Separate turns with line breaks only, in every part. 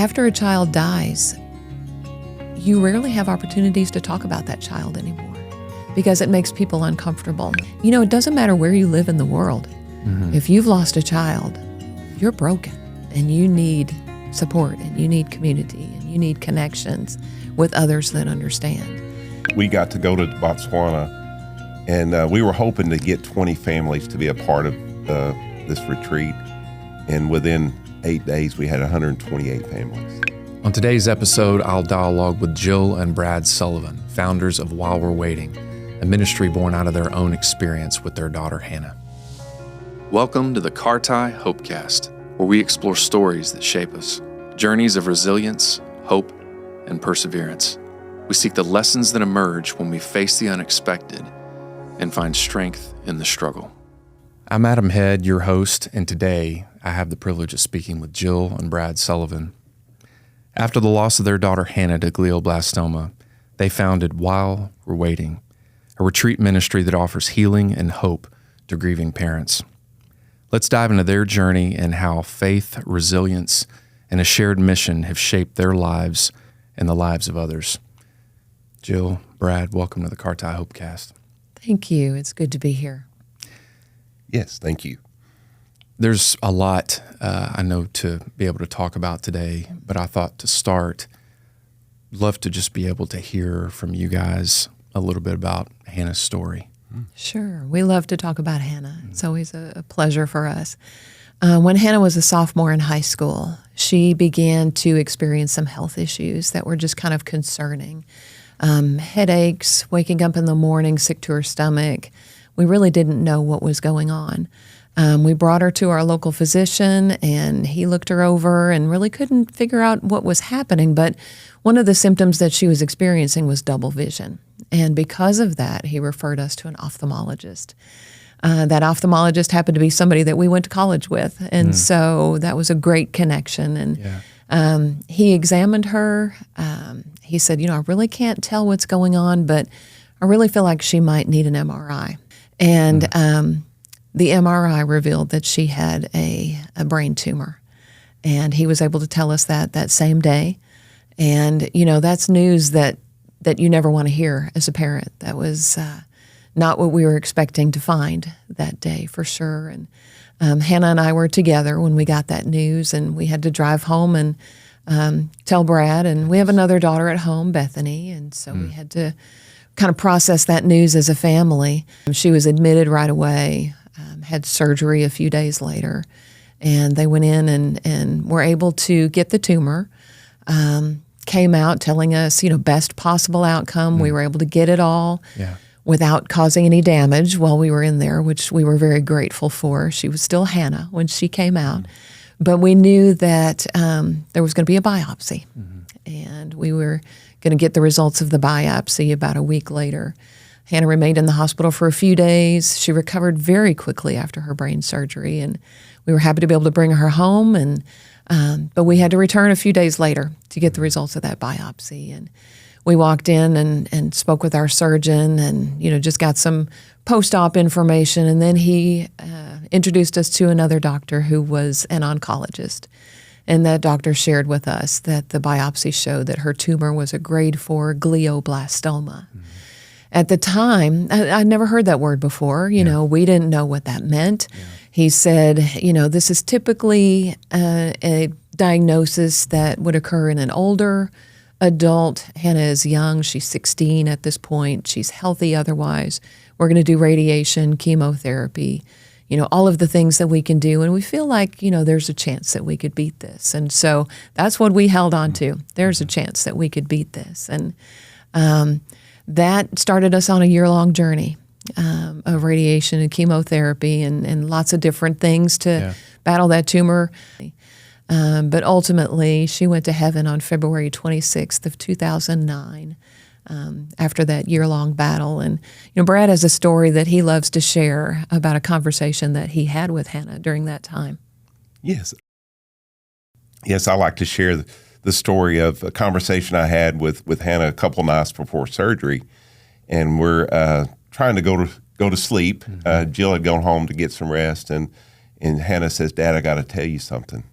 after a child dies, you rarely have opportunities to talk about that child anymore because it makes people uncomfortable. It doesn't matter where you live in the world. Mm-hmm. If you've lost a child, you're broken and you need support and you need community and you need connections with others that understand.
We got to go to Botswana, and we were hoping to get 20 families to be a part of this retreat. And within 8 days, we had 128 families.
On today's episode, I'll dialogue with Jill and Brad Sullivan, founders of While We're Waiting, a ministry born out of their own experience with their daughter, Hannah. Welcome to the CARTI Hopecast, where we explore stories that shape us, journeys of resilience, hope, and perseverance. We seek the lessons that emerge when we face the unexpected and find strength in the struggle. I'm Adam Head, your host, and today I have the privilege of speaking with Jill and Brad Sullivan. After the loss of their daughter Hannah to glioblastoma, they founded While We're Waiting, a retreat ministry that offers healing and hope to grieving parents. Let's dive into their journey and how faith, resilience, and a shared mission have shaped their lives and the lives of others. Jill, Brad, welcome to the CARTI Hopecast.
Thank you. It's good to be here.
Yes, thank you.
There's a lot I know to be able to talk about today, but I thought to start, love to just be able to hear from you guys a little bit about Hannah's story.
Sure. We love to talk about Hannah. It's always a pleasure for us. When Hannah was a sophomore in high school, she began to experience some health issues that were just kind of concerning. Headaches, waking up in the morning sick to her stomach. We really didn't know what was going on. We brought her to our local physician, and he looked her over and really couldn't figure out what was happening. But one of the symptoms that she was experiencing was double vision. And because of that, he referred us to an ophthalmologist. That ophthalmologist happened to be somebody that we went to college with. And so that was a great connection. And he examined her. He said, I really can't tell what's going on, but I really feel like she might need an MRI. And the MRI revealed that she had a brain tumor. And he was able to tell us that same day. And, that's news that you never want to hear as a parent. That was not what we were expecting to find that day, for sure. And Hannah and I were together when we got that news, and we had to drive home and tell Brad. And we have another daughter at home, Bethany, and so we had to kind of process that news as a family. She was admitted right away, had surgery a few days later, and they went in and were able to get the tumor. Came out telling us, best possible outcome. We were able to get it all without causing any damage while we were in there, which we were very grateful for. She was still Hannah when she came out. But we knew that there was going to be a biopsy, and we were going to get the results of the biopsy about a week later. Hannah remained in the hospital for a few days. She recovered very quickly after her brain surgery, and we were happy to be able to bring her home. But we had to return a few days later to get the results of that biopsy. And we walked in and spoke with our surgeon and, just got some post-op information. And then he introduced us to another doctor who was an oncologist. And that doctor shared with us that the biopsy showed that her tumor was a grade 4 glioblastoma. At the time, I'd never heard that word before. We didn't know what that meant. He said, this is typically a diagnosis that would occur in an older adult. Hannah is young. She's 16 at this point. She's healthy otherwise. We're going to do radiation, chemotherapy, all of the things that we can do. And we feel like, there's a chance that we could beat this. And so that's what we held on to. There's a chance that we could beat this. And that started us on a year-long journey of radiation and chemotherapy and lots of different things to battle that tumor. But ultimately, she went to heaven on February 26th of 2009 after that year-long battle. And, Brad has a story that he loves to share about a conversation that he had with Hannah during that time.
Yes, I like to share the story of a conversation I had with Hannah a couple nights before surgery, and we're trying to go to sleep. Jill had gone home to get some rest, and Hannah says, "Dad, I got to tell you something."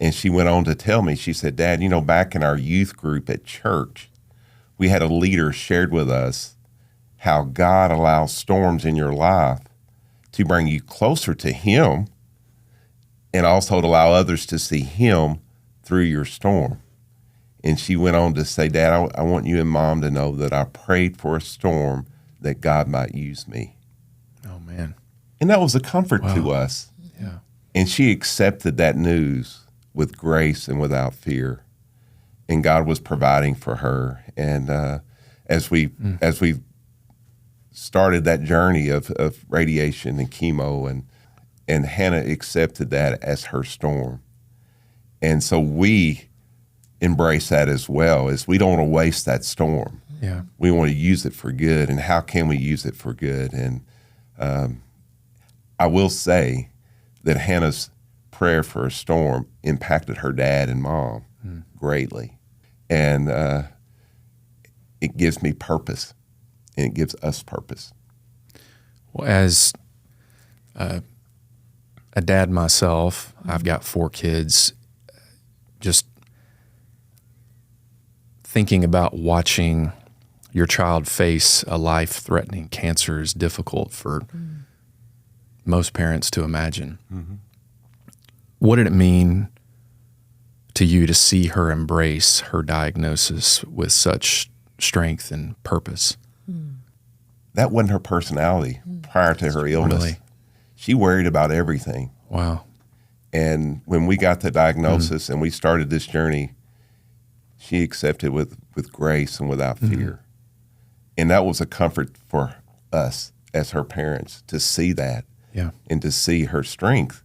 And she went on to tell me, she said, Dad, back in our youth group at church, we had a leader shared with us how God allows storms in your life to bring you closer to Him and also to allow others to see Him through your storm. And she went on to say, Dad, I want you and Mom to know that I prayed for a storm that God might use me.
Oh, man.
And that was a comfort to us.
Yeah.
And she accepted that news with grace and without fear. And God was providing for her. And as we started that journey of radiation and chemo, and Hannah accepted that as her storm. And so we embrace that as well, as we don't want to waste that storm.
Yeah.
We want to use it for good. And how can we use it for good? And I will say that Hannah's prayer for a storm impacted her dad and mom greatly. And it gives me purpose, and it gives us purpose.
Well, as a dad myself, I've got 4 kids. Just thinking about watching your child face a life-threatening cancer is difficult for most parents to imagine. Mm-hmm. What did it mean to you to see her embrace her diagnosis with such strength and purpose?
That wasn't her personality prior to her illness.
Really?
She worried about everything.
Wow.
And when we got the diagnosis and we started this journey, she accepted with grace and without fear. And that was a comfort for us as her parents to see that, and to see her strength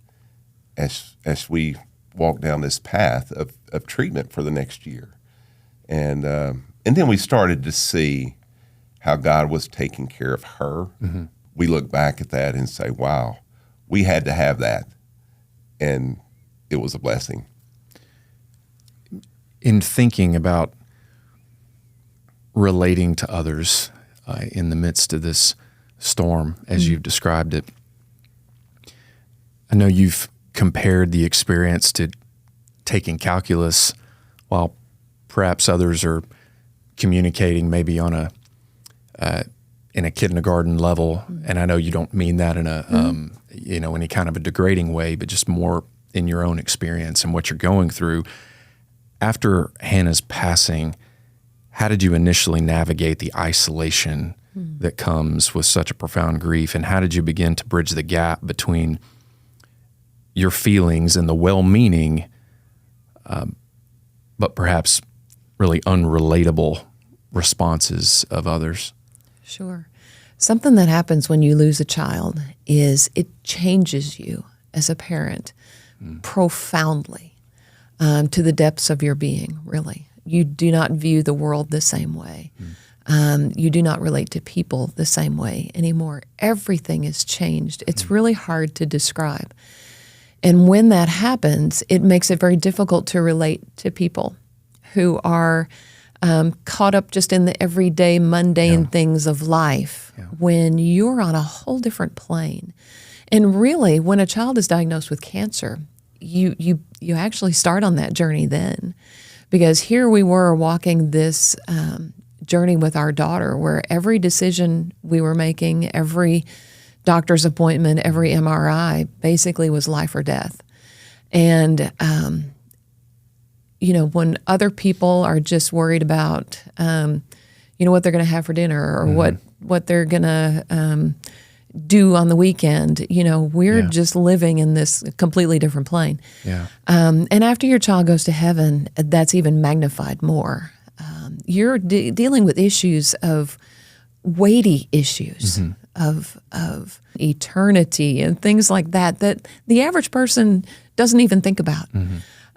as we walk down this path of treatment for the next year. And then we started to see how God was taking care of her. Mm-hmm. We look back at that and say, wow, we had to have that. And it was a blessing.
In thinking about relating to others in the midst of this storm, as you've described it, I know you've compared the experience to taking calculus while perhaps others are communicating maybe on in a kindergarten level. And I know you don't mean that in a any kind of a degrading way, but just more in your own experience and what you're going through. After Hannah's passing, how did you initially navigate the isolation that comes with such a profound grief? And how did you begin to bridge the gap between your feelings and the well-meaning, but perhaps really unrelatable responses of others?
Sure. Something that happens when you lose a child is it changes you as a parent profoundly, to the depths of your being, really. You do not view the world the same way. You do not relate to people the same way anymore. Everything is changed. It's really hard to describe. And when that happens, it makes it very difficult to relate to people who are caught up just in the everyday mundane things of life when you're on a whole different plane. And really, when a child is diagnosed with cancer, you actually start on that journey then. Because here we were walking this journey with our daughter where every decision we were making, every doctor's appointment, every MRI basically was life or death. And, when other people are just worried about, what they're going to have for dinner or what they're going to do on the weekend, we're just living in this completely different plane.
Yeah.
And after your child goes to heaven, that's even magnified more. You're dealing with issues of weighty issues of eternity and things like that the average person doesn't even think about.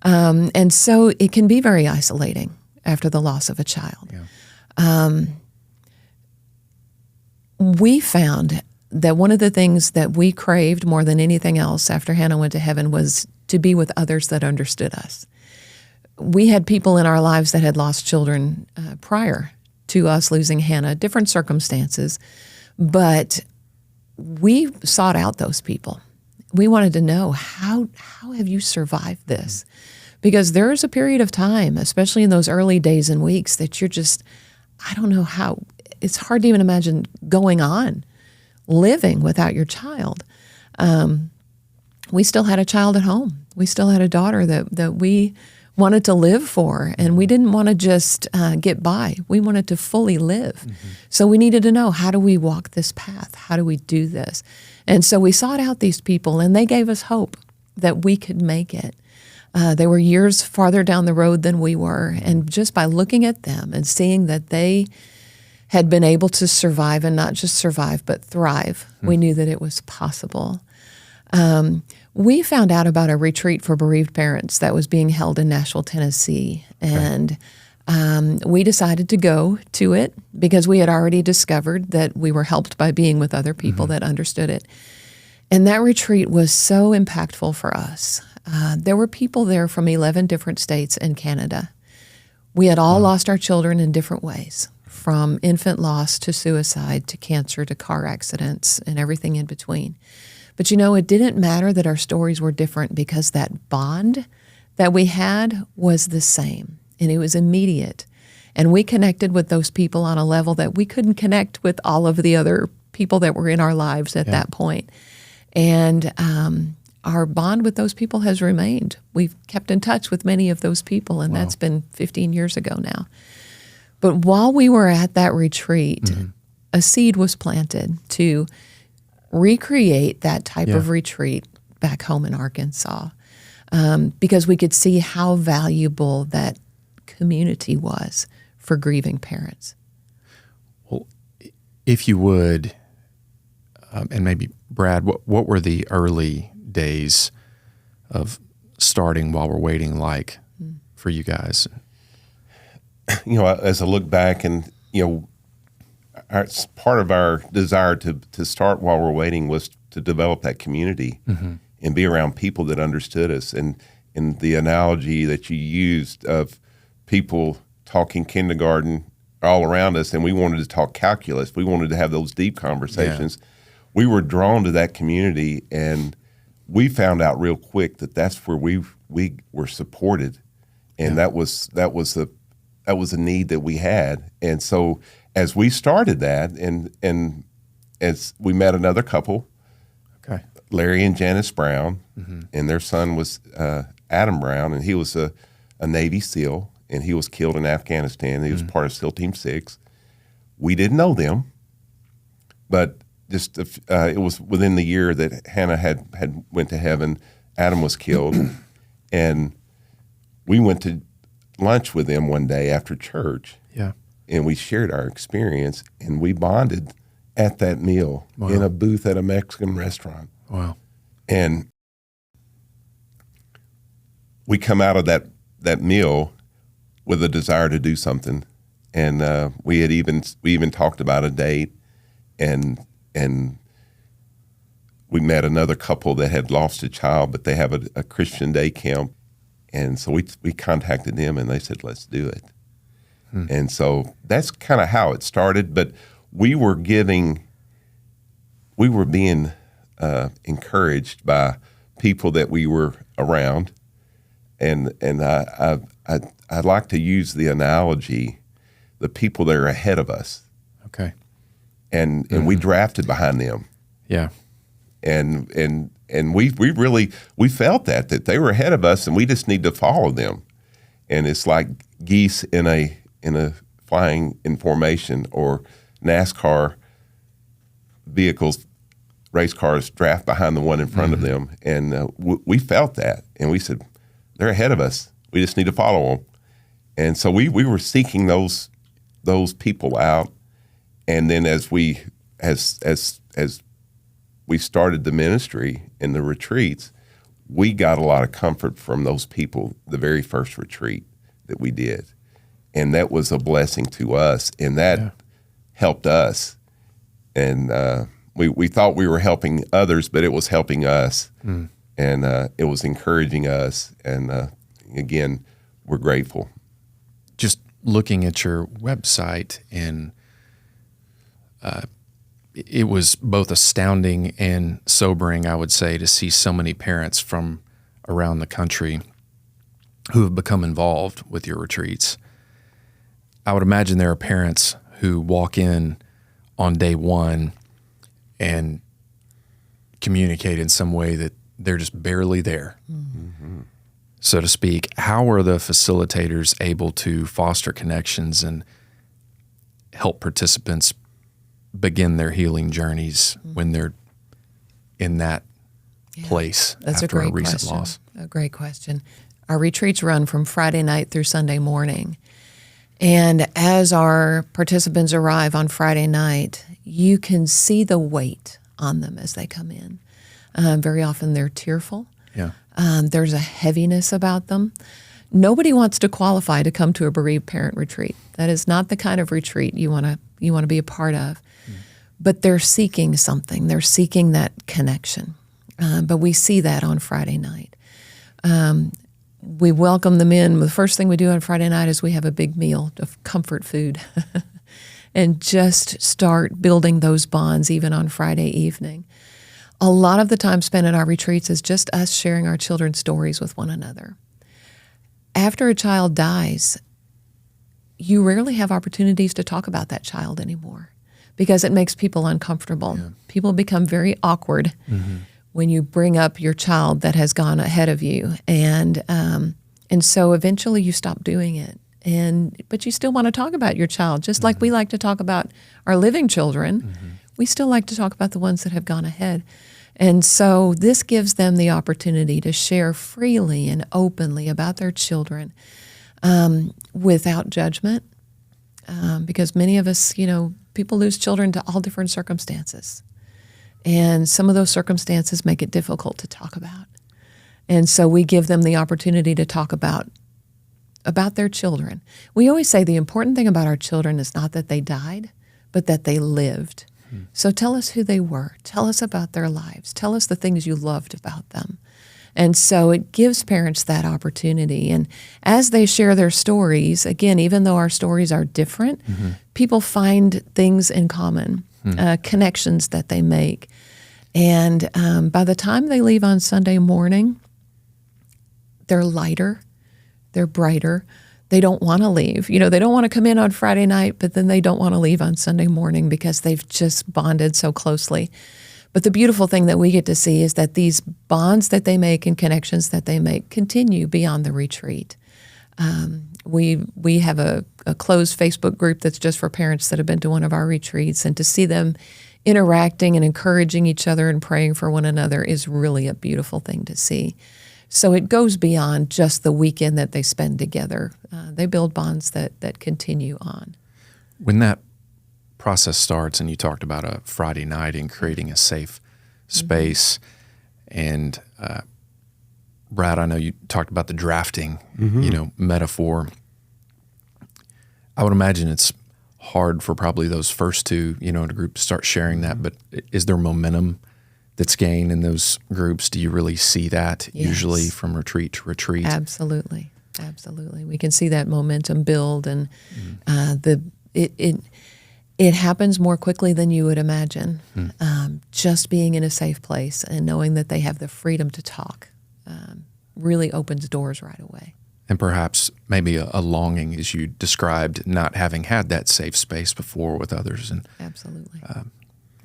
And so it can be very isolating after the loss of a child. Yeah. We found that one of the things that we craved more than anything else after Hannah went to heaven was to be with others that understood us. We had people in our lives that had lost children prior to us losing Hannah, different circumstances, but we sought out those people. We wanted to know, how have you survived this? because there is a period of time, especially in those early days and weeks, that you're just, I don't know how, it's hard to even imagine going on, living without your child. We still had a child at home. We still had a daughter that we wanted to live for, and we didn't want to just get by. We wanted to fully live. Mm-hmm. So we needed to know, how do we walk this path? How do we do this? And so we sought out these people, and they gave us hope that we could make it. They were years farther down the road than we were, and just by looking at them and seeing that they had been able to survive, and not just survive, but thrive, we knew that it was possible. We found out about a retreat for bereaved parents that was being held in Nashville, Tennessee, and we decided to go to it because we had already discovered that we were helped by being with other people that understood it. And that retreat was so impactful for us. There were people there from 11 different states and Canada. We had all lost our children in different ways, from infant loss to suicide to cancer to car accidents and everything in between. But it didn't matter that our stories were different, because that bond that we had was the same, and it was immediate. And we connected with those people on a level that we couldn't connect with all of the other people that were in our lives at that point. And our bond with those people has remained. We've kept in touch with many of those people, and that's been 15 years ago now. But while we were at that retreat, a seed was planted to recreate that type of retreat back home in Arkansas, because we could see how valuable that community was for grieving parents.
Well, if you would, and maybe Brad, what were the early days of starting While We're Waiting like for you guys?
As I look back, and part of our desire to start While We're Waiting was to develop that community and be around people that understood us. And the analogy that you used of people talking kindergarten all around us, and we wanted to talk calculus. We wanted to have those deep conversations. Yeah. We were drawn to that community, and we found out real quick that that's where we were supported, and that was a need that we had. And so as we started that, and as we met another couple, Larry and Janice Brown, and their son was Adam Brown, and he was a Navy SEAL, and he was killed in Afghanistan. He was part of SEAL Team 6. We didn't know them, but just it was within the year that Hannah had went to heaven. Adam was killed, and we went to lunch with them one day after church. Yeah. And we shared our experience, and we bonded at that meal in a booth at a Mexican restaurant.
Wow.
And we come out of that meal with a desire to do something. And we even talked about a date, and we met another couple that had lost a child, but they have a Christian day camp. And so we contacted them, and they said, let's do it. And so that's kind of how it started. But we were being encouraged by people that we were around. And I'd like to use the analogy, the people that are ahead of us.
Okay.
And we drafted behind them.
Yeah.
And we felt that they were ahead of us, and we just need to follow them. And it's like geese in a flying in formation, or NASCAR vehicles, race cars draft behind the one in front of them. And we felt that, and we said, they're ahead of us. We just need to follow them. And so we were seeking those people out. And then as we started the ministry and the retreats, we got a lot of comfort from those people the very first retreat that we did. And that was a blessing to us, and that helped us. And we thought we were helping others, but it was helping us. And it was encouraging us. And again, we're grateful.
Just looking at your website, and it was both astounding and sobering, I would say, to see so many parents from around the country who have become involved with your retreats, I would imagine there are parents who walk in on day one and communicate in some way that they're just barely there, so to speak. How are the facilitators able to foster connections and help participants begin their healing journeys when they're in that place
That's
after
a great
recent
question.
loss?
A great question. Our retreats run from Friday night through Sunday morning. And as our participants arrive on Friday night, you can see the weight on them as they come in. Very often they're tearful.
Yeah.
There's a heaviness about them. Nobody wants to qualify to come to a bereaved parent retreat. That is not the kind of retreat you want to be a part of. But they're seeking something. They're seeking that connection. But we see that on Friday night. We welcome them in. The first thing we do on Friday night is we have a big meal of comfort food and just start building those bonds even on Friday evening. A lot of the time spent at our retreats is just us sharing our children's stories with one another. After a child dies, you rarely have opportunities to talk about that child anymore because it makes people uncomfortable. Yeah. People become very awkward when you bring up your child that has gone ahead of you, and so eventually you stop doing it. But you still want to talk about your child, just like we like to talk about our living children. We still like to talk about the ones that have gone ahead. And so this gives them the opportunity to share freely and openly about their children without judgment, because many of us, people lose children to all different circumstances. And some of those circumstances make it difficult to talk about. And so we give them the opportunity to talk about their children. We always say the important thing about our children is not that they died, but that they lived. So tell us who they were. Tell us about their lives. Tell us the things you loved about them. And so it gives parents that opportunity. And as they share their stories, again, even though our stories are different, people find things in common, connections that they make. And by the time they leave on Sunday morning, they're lighter, they're brighter. They don't want to leave. They don't want to come in on Friday night, but then they don't want to leave on Sunday morning because they've just bonded so closely. But the beautiful thing that we get to see is that these bonds that they make and connections that they make continue beyond the retreat. We have a closed Facebook group that's just for parents that have been to one of our retreats, and to see them interacting and encouraging each other and praying for one another is really a beautiful thing to see. So it goes beyond just the weekend that they spend together. They build bonds that continue on.
When that process starts, and you talked about a Friday night and creating a safe space, and Brad, I know you talked about the drafting, metaphor. I would imagine it's hard for probably those first two, in a group to start sharing that, but is there momentum that's gained in those groups? Do you really see that usually from retreat to retreat?
Absolutely. We can see that momentum build, and it happens more quickly than you would imagine. Just being in a safe place and knowing that they have the freedom to talk really opens doors right away.
And perhaps maybe a longing, as you described, not having had that safe space before with others. And
absolutely,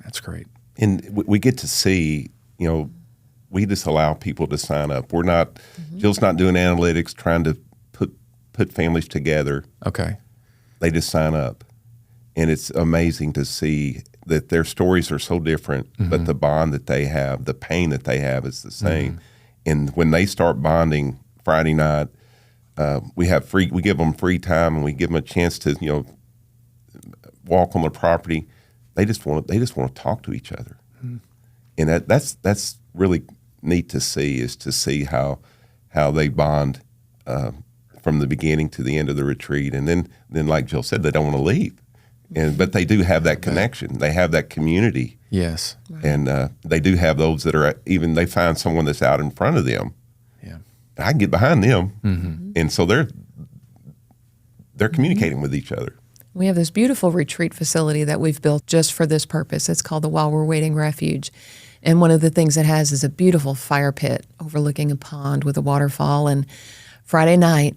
that's great.
And we get to see, we just allow people to sign up. We're not, Jill's not doing analytics, trying to put families together.
Okay. They
just sign up. And it's amazing to see that their stories are so different, but the bond that they have, the pain that they have is the same. And when they start bonding Friday night, we give them free time, and we give them a chance to, walk on the property. They just want to talk to each other, and that's really neat to see. Is to see how they bond from the beginning to the end of the retreat, and then like Jill said, they don't want to leave, but they do have that connection. They have that community.
Yes,
right.
And they do have those that are even they find someone that's out in front of them. Yeah, I can get behind them, and so they're communicating with each other.
We have this beautiful retreat facility that we've built just for this purpose. It's called the While We're Waiting Refuge. And one of the things it has is a beautiful fire pit overlooking a pond with a waterfall. And Friday night,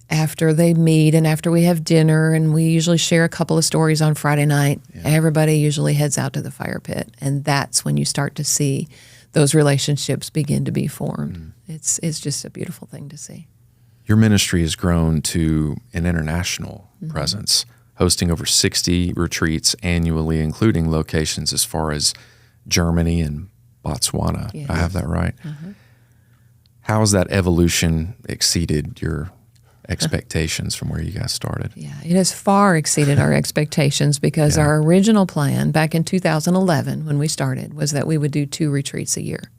after they meet and after we have dinner, and we usually share a couple of stories on Friday night, everybody usually heads out to the fire pit. And that's when you start to see those relationships begin to be formed. It's just a beautiful thing to see.
Your ministry has grown to an international presence, hosting over 60 retreats annually, including locations as far as Germany and Botswana.
Yes.
I have that right? How has that evolution exceeded your expectations from where you guys started?
Yeah, it has far exceeded our expectations because our original plan back in 2011 when we started was that we would do 2 retreats a year.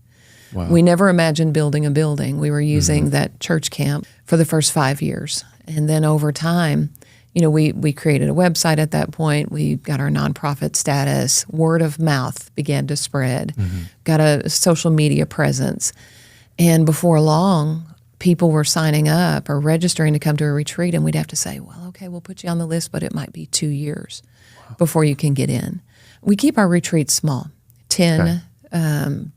Wow.
We never imagined building a building. We were using that church camp for the first 5 years. And then over time, we created a website at that point. We got our nonprofit status. Word of mouth began to spread. Got a social media presence. And before long, people were signing up or registering to come to a retreat, and we'd have to say, well, okay, we'll put you on the list, but it might be 2 years before you can get in. We keep our retreats small, 10,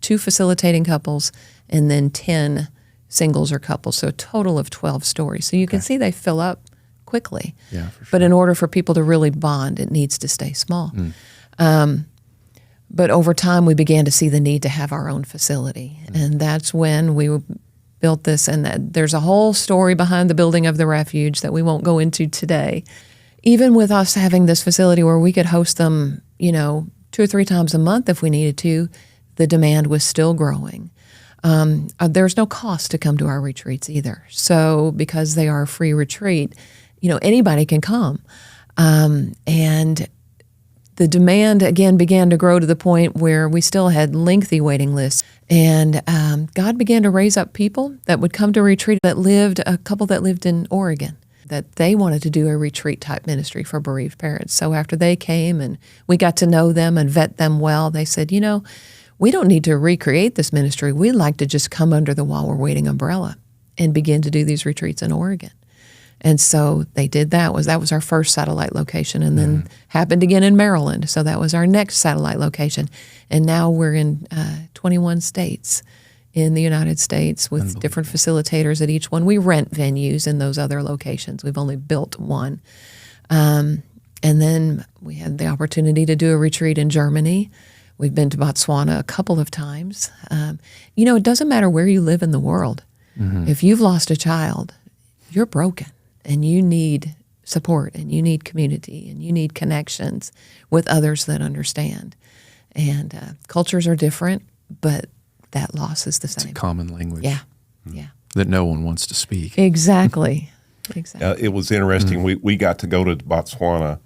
2 facilitating couples, and then 10 singles or couples, so a total of 12 stories. So you can see they fill up quickly.
Yeah, for sure.
But in order for people to really bond, it needs to stay small. But over time, we began to see the need to have our own facility, and that's when we built this. And there's a whole story behind the building of the refuge that we won't go into today. Even with us having this facility where we could host them, 2 or 3 times a month if we needed to, the demand was still growing. There's no cost to come to our retreats either. So because they are a free retreat, anybody can come. And the demand, again, began to grow to the point where we still had lengthy waiting lists. And God began to raise up people that would come to retreat a couple that lived in Oregon, that they wanted to do a retreat-type ministry for bereaved parents. So after they came and we got to know them and vet them well, they said, we don't need to recreate this ministry. We'd like to just come under the While We're Waiting umbrella and begin to do these retreats in Oregon. And so they did that. That was our first satellite location, and then happened again in Maryland. So that was our next satellite location. And now we're in 21 states in the United States with different facilitators at each one. We rent venues in those other locations. We've only built one. And then we had the opportunity to do a retreat in Germany. We've been to Botswana a couple of times. It doesn't matter where you live in the world. If you've lost a child, you're broken. And you need support, and you need community, and you need connections with others that understand. And cultures are different, but that loss is the same.
It's a common language.
Yeah.
That no one wants to speak.
Exactly.
It was interesting. We got to go to Botswana,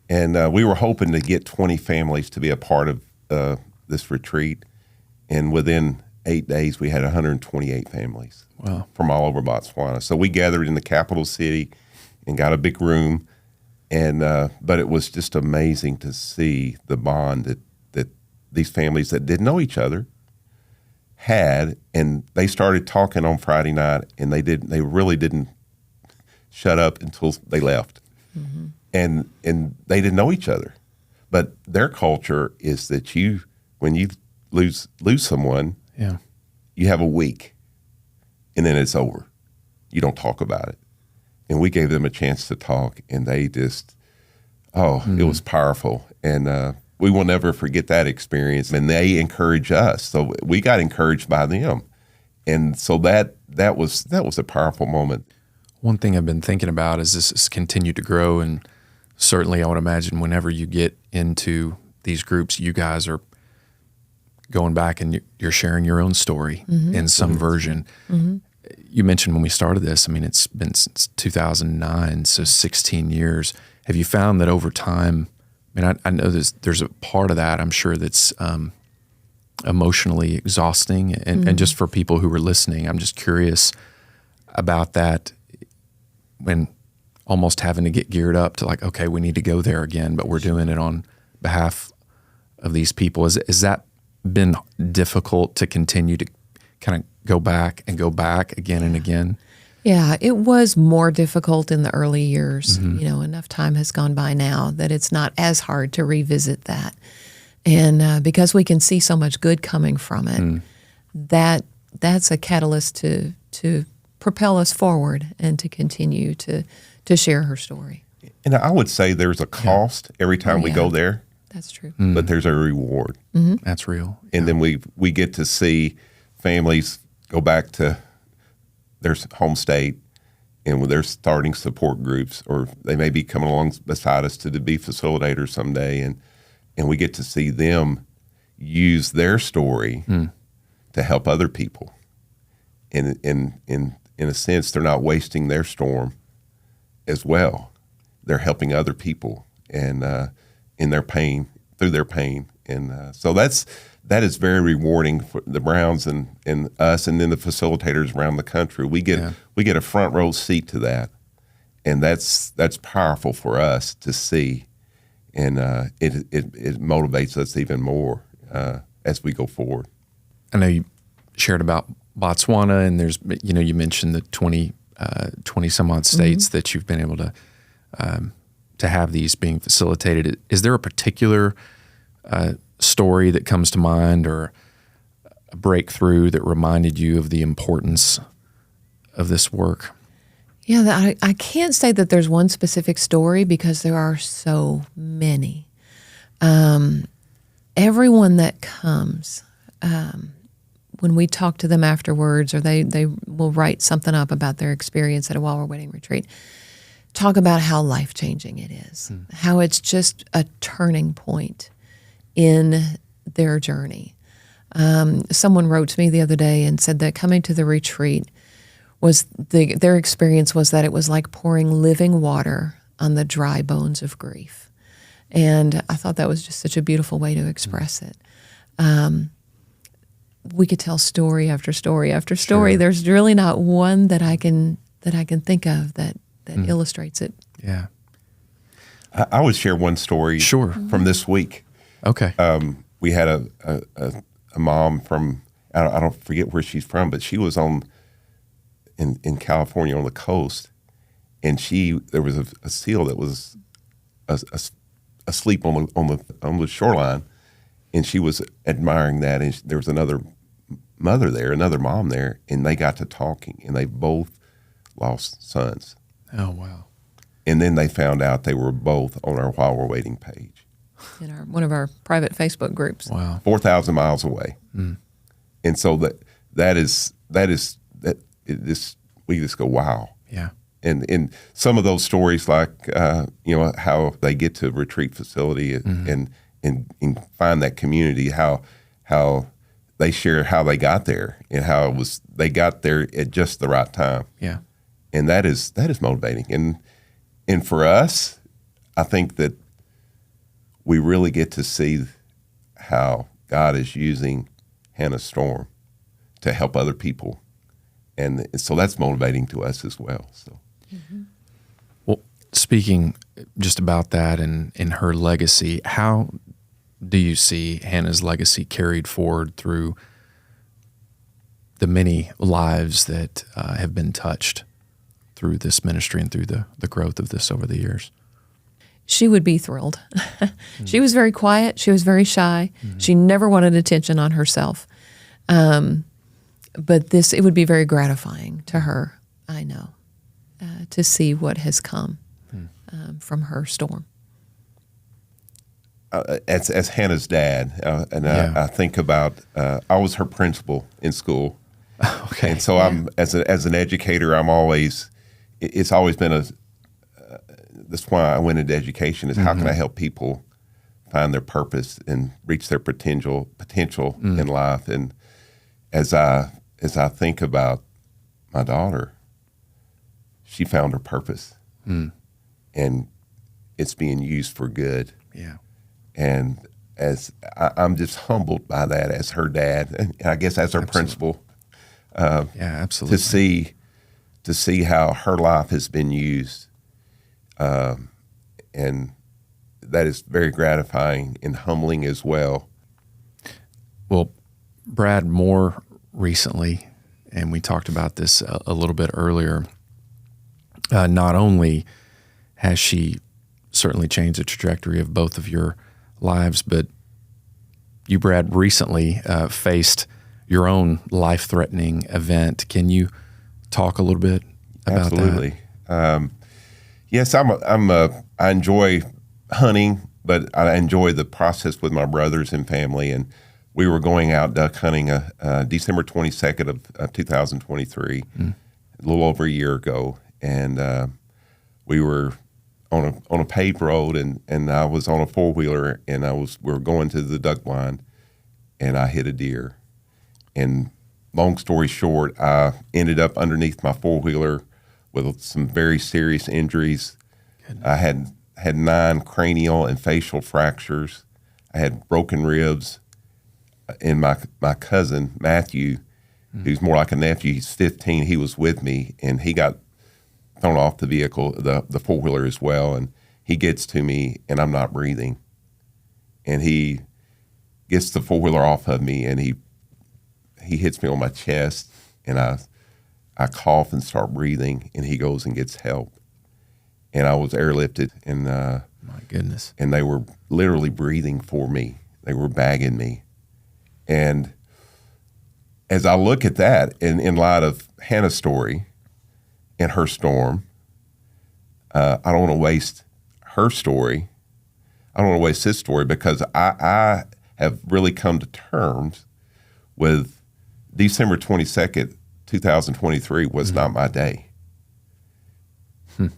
and we were hoping to get 20 families to be a part of this retreat. And within 8 days, we had 128 families.
Wow.
From all over Botswana. So we gathered in the capital city and got a big room. And but it was just amazing to see the bond that these families that didn't know each other had. And they started talking on Friday night, and they really didn't shut up until they left. And they didn't know each other. But their culture is that when you lose someone, you have a week. And then it's over. You don't talk about it. And we gave them a chance to talk, and they just, it was powerful. And we will never forget that experience. And they encourage us. So we got encouraged by them. And so that was a powerful moment.
One thing I've been thinking about is this has continued to grow. And certainly I would imagine whenever you get into these groups, you guys are going back and you're sharing your own story in some version. You mentioned when we started this, it's been since 2009, so 16 years. Have you found that over time, I know there's a part of that, I'm sure, that's emotionally exhausting. And just for people who are listening, I'm just curious about that, when almost having to get geared up to okay, we need to go there again, but we're doing it on behalf of these people. Is that been difficult to continue to kind of go back again and again?
Yeah, it was more difficult in the early years. Enough time has gone by now that it's not as hard to revisit that. And because we can see so much good coming from it, that's a catalyst to propel us forward and to continue to share her story.
And I would say there's a cost every time we go there,
That's true.
but there's a reward.
That's real.
And then we get to see families go back to their home state, and they're starting support groups, or they may be coming along beside us to be facilitators someday, and we get to see them use their story to help other people. And in a sense, they're not wasting their storm as well. They're helping other people and in their pain, through their pain, and so that is very rewarding for the Browns and us, and then the facilitators around the country. We get a front row seat to that, and that's powerful for us to see, and it motivates us even more as we go forward.
I know you shared about Botswana, and there's you mentioned the 20 some odd states that you've been able to have these being facilitated. Is there a particular story that comes to mind, or a breakthrough that reminded you of the importance of this work?
Yeah, I can't say that there's one specific story because there are so many. Everyone that comes, when we talk to them afterwards, or they will write something up about their experience at a While We're Waiting retreat, talk about how life-changing it is, how it's just a turning point in their journey. Someone wrote to me the other day and said that coming to the retreat was their experience was that it was like pouring living water on the dry bones of grief. And I thought that was just such a beautiful way to express it. We could tell story after story after story.
Sure.
There's really not one that I can think of that illustrates it.
Yeah.
I would share one story from this week.
Okay.
We had a mom from, I don't forget where she's from, but she was in California on the coast, and there was a seal that was asleep on the shoreline, and she was admiring that, and there was another mom there, and they got to talking, and they both lost sons.
Oh, wow.
And then they found out they were both on our While We're Waiting page.
In one of our private Facebook groups.
Wow.
4,000 miles away. And so we just go, wow.
Yeah.
And some of those stories, like how they get to a retreat facility and find that community, how they share how they got there and how they got there at just the right time.
Yeah.
And that is motivating. And for us, I think that we really get to see how God is using Hannah's storm to help other people. And so that's motivating to us as well. So,
Well, speaking just about that and her legacy, how do you see Hannah's legacy carried forward through the many lives that have been touched through this ministry and through the growth of this over the years?
She would be thrilled. She was very quiet. She was very shy. She never wanted attention on herself. But it would be very gratifying to her, I know, to see what has come from her storm.
As Hannah's dad, I think about, I was her principal in school.
Okay.
And so I'm, as an educator, it's always been that's why I went into education, is how can I help people find their purpose and reach their potential in life. And as I think about my daughter, she found her purpose, and it's being used for good.
Yeah.
And as I'm just humbled by that as her dad, and I guess as her principal,
absolutely.
to see how her life has been used. And that is very gratifying and humbling as well.
Well, Brad, more recently, and we talked about this a little bit earlier, not only has she certainly changed the trajectory of both of your lives, but you, Brad, recently faced your own life-threatening event. Can you talk a little bit about
Absolutely. Yes, I enjoy hunting, but I enjoy the process with my brothers and family. And we were going out duck hunting December 22nd of 2023, a little over a year ago. And we were on a paved road, and I was on a four-wheeler, and we were going to the duck blind, and I hit a deer. And long story short, I ended up underneath my four-wheeler with some very serious injuries. Goodness. I had 9 cranial and facial fractures. I had broken ribs. And my cousin, Matthew, who's more like a nephew, he's 15, he was with me, and he got thrown off the vehicle, the four-wheeler as well, and he gets to me, and I'm not breathing. And he gets the four-wheeler off of me, and he hits me on my chest, and I cough and start breathing, and he goes and gets help. And I was airlifted, and
my goodness.
And they were literally breathing for me. They were bagging me. And as I look at that, in light of Hannah's story and her storm, I don't want to waste her story. I don't want to waste his story, because I have really come to terms with December 22nd, 2023 was not my day.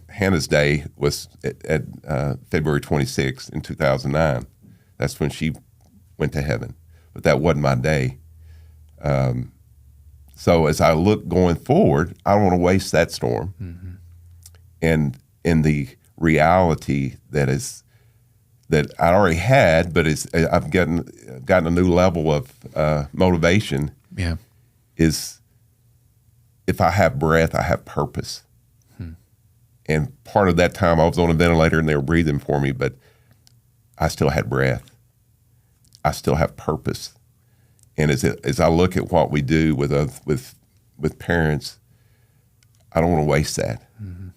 Hannah's day was at February 26th in 2009. That's when she went to heaven. But that wasn't my day. So as I look going forward, I don't want to waste that storm. Mm-hmm. And in the reality that I already had, but I've gotten a new level of motivation.
Yeah.
Is if I have breath, I have purpose. And part of that time I was on a ventilator and they were breathing for me, but I still had breath. I still have purpose. And as I look at what we do with parents, I don't want to waste that. Mm-hmm.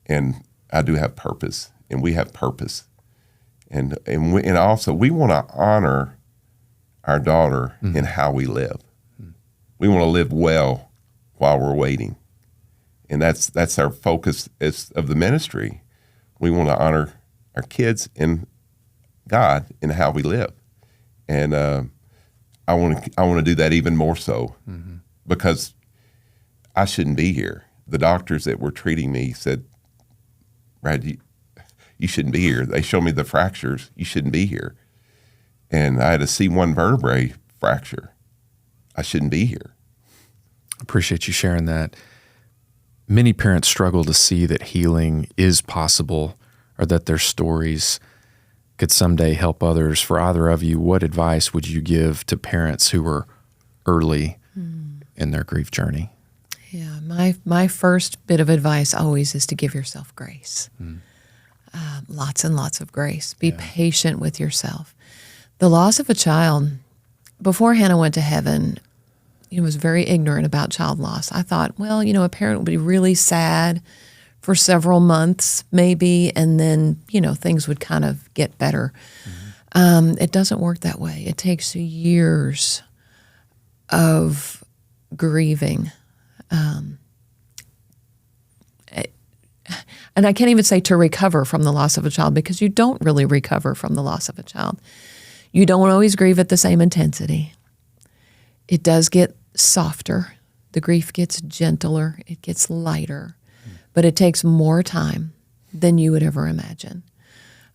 And I do have purpose, and we have purpose. And also we want to honor our daughter in how we live. We want to live well while we're waiting. And that's our focus of the ministry. We want to honor our kids and God in how we live. And I want to do that even more so, because I shouldn't be here. The doctors that were treating me said, Brad, you shouldn't be here. They showed me the fractures. You shouldn't be here. And I had a C1 vertebrae fracture. I shouldn't be here.
Appreciate you sharing that. Many parents struggle to see that healing is possible, or that their stories could someday help others. For either of you, what advice would you give to parents who are early in their grief journey?
Yeah, my first bit of advice always is to give yourself grace. Lots and lots of grace. Be patient with yourself. The loss of a child, before Hannah went to heaven, was very ignorant about child loss. I thought, well, a parent would be really sad for several months maybe, and then, things would kind of get better. Mm-hmm. It doesn't work that way. It takes years of grieving. And I can't even say to recover from the loss of a child, because you don't really recover from the loss of a child. You don't always grieve at the same intensity. It does get softer. The grief gets gentler. It gets lighter. But it takes more time than you would ever imagine.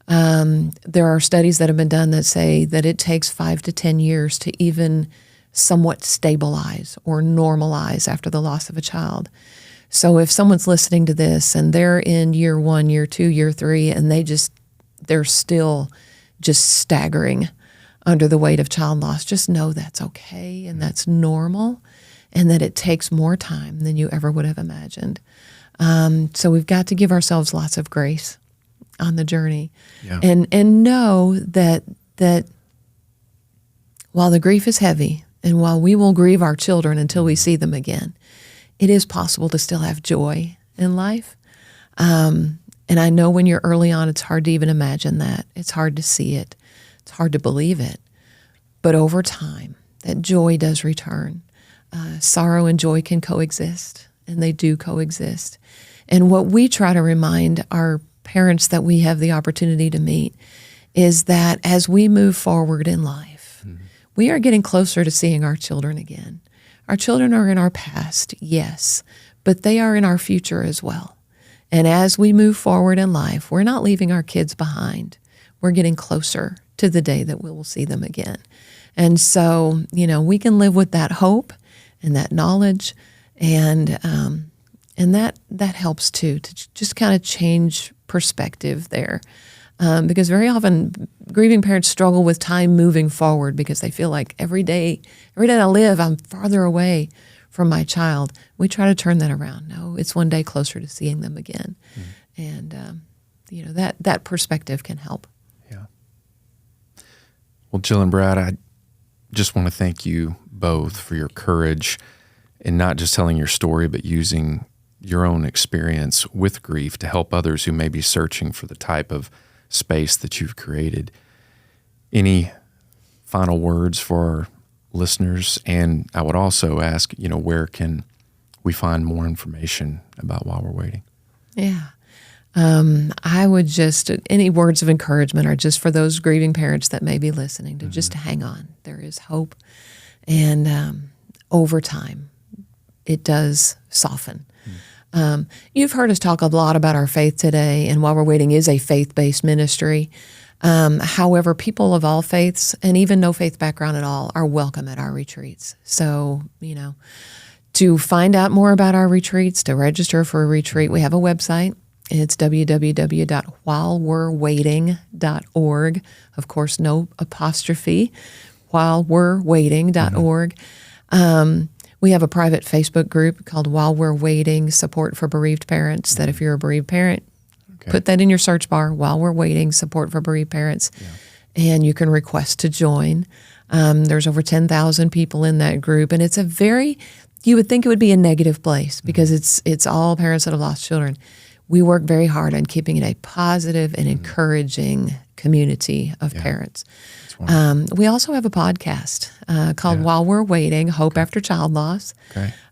There are studies that have been done that say that it takes 5 to 10 years to even somewhat stabilize or normalize after the loss of a child. So if someone's listening to this and they're in year 1, year 2, year 3, and they're still just staggering under the weight of child loss, just know that's okay and that's normal, and that it takes more time than you ever would have imagined. So we've got to give ourselves lots of grace on the journey, and know that while the grief is heavy, and while we will grieve our children until we see them again, it is possible to still have joy in life. And I know when you're early on, it's hard to even imagine that. It's hard to see it. It's hard to believe it. But over time, that joy does return. Sorrow and joy can coexist. and they do coexist. And what we try to remind our parents that we have the opportunity to meet is that as we move forward in life, we are getting closer to seeing our children again. Our children are in our past, yes, but they are in our future as well. And as we move forward in life, we're not leaving our kids behind. We're getting closer to the day that we will see them again. And so, we can live with that hope and that knowledge, and that helps too, to just kind of change perspective there. Because very often grieving parents struggle with time moving forward because they feel like every day I live, I'm farther away from my child. We try to turn that around. No, it's one day closer to seeing them again. And, that perspective can help.
Yeah. Well, Jill and Brad, I just want to thank you both for your courage in not just telling your story, but using your own experience with grief to help others who may be searching for the type of space that you've created. Any final words for our listeners? And I would also ask, where can we find more information about While We're Waiting?
Yeah. I would just, any words of encouragement are just for those grieving parents that may be listening to just to hang on. There is hope. And over time, it does soften. You've heard us talk a lot about our faith today, and While We're Waiting is a faith-based ministry. However, people of all faiths, and even no faith background at all, are welcome at our retreats. So, to find out more about our retreats, to register for a retreat, we have a website. It's www.whilewe'rewaiting.org. Of course, no apostrophe, whilewe'rewaiting.org. We have a private Facebook group called While We're Waiting, Support for Bereaved Parents, that if you're a bereaved parent, put that in your search bar, While We're Waiting, Support for Bereaved Parents, and you can request to join. There's over 10,000 people in that group, and it's you would think it would be a negative place because it's all parents that have lost children. We work very hard on keeping it a positive and encouraging community of parents. We also have a podcast called While We're Waiting, Hope After Child Loss.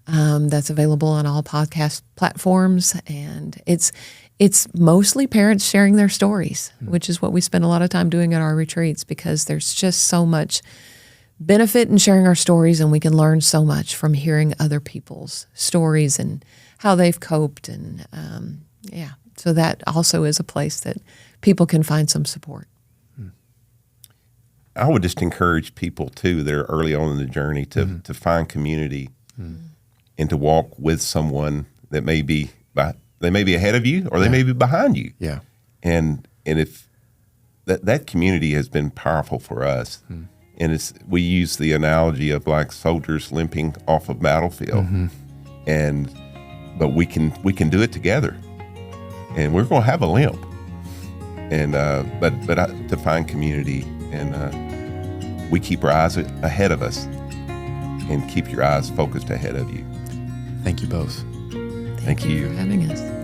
That's available on all podcast platforms. And it's mostly parents sharing their stories, which is what we spend a lot of time doing at our retreats because there's just so much benefit in sharing our stories, and we can learn so much from hearing other people's stories and how they've coped. And so that also is a place that people can find some support.
I would just encourage people too that are early on in the journey to find community and to walk with someone that may be ahead of you or they may be behind you.
Yeah.
And if that community has been powerful for us. And we use the analogy of like soldiers limping off a battlefield. But we can do it together. And we're going to have a limp. And but to find community, and we keep our eyes ahead of us, and keep your eyes focused ahead of you.
Thank you both.
Thank you for having us.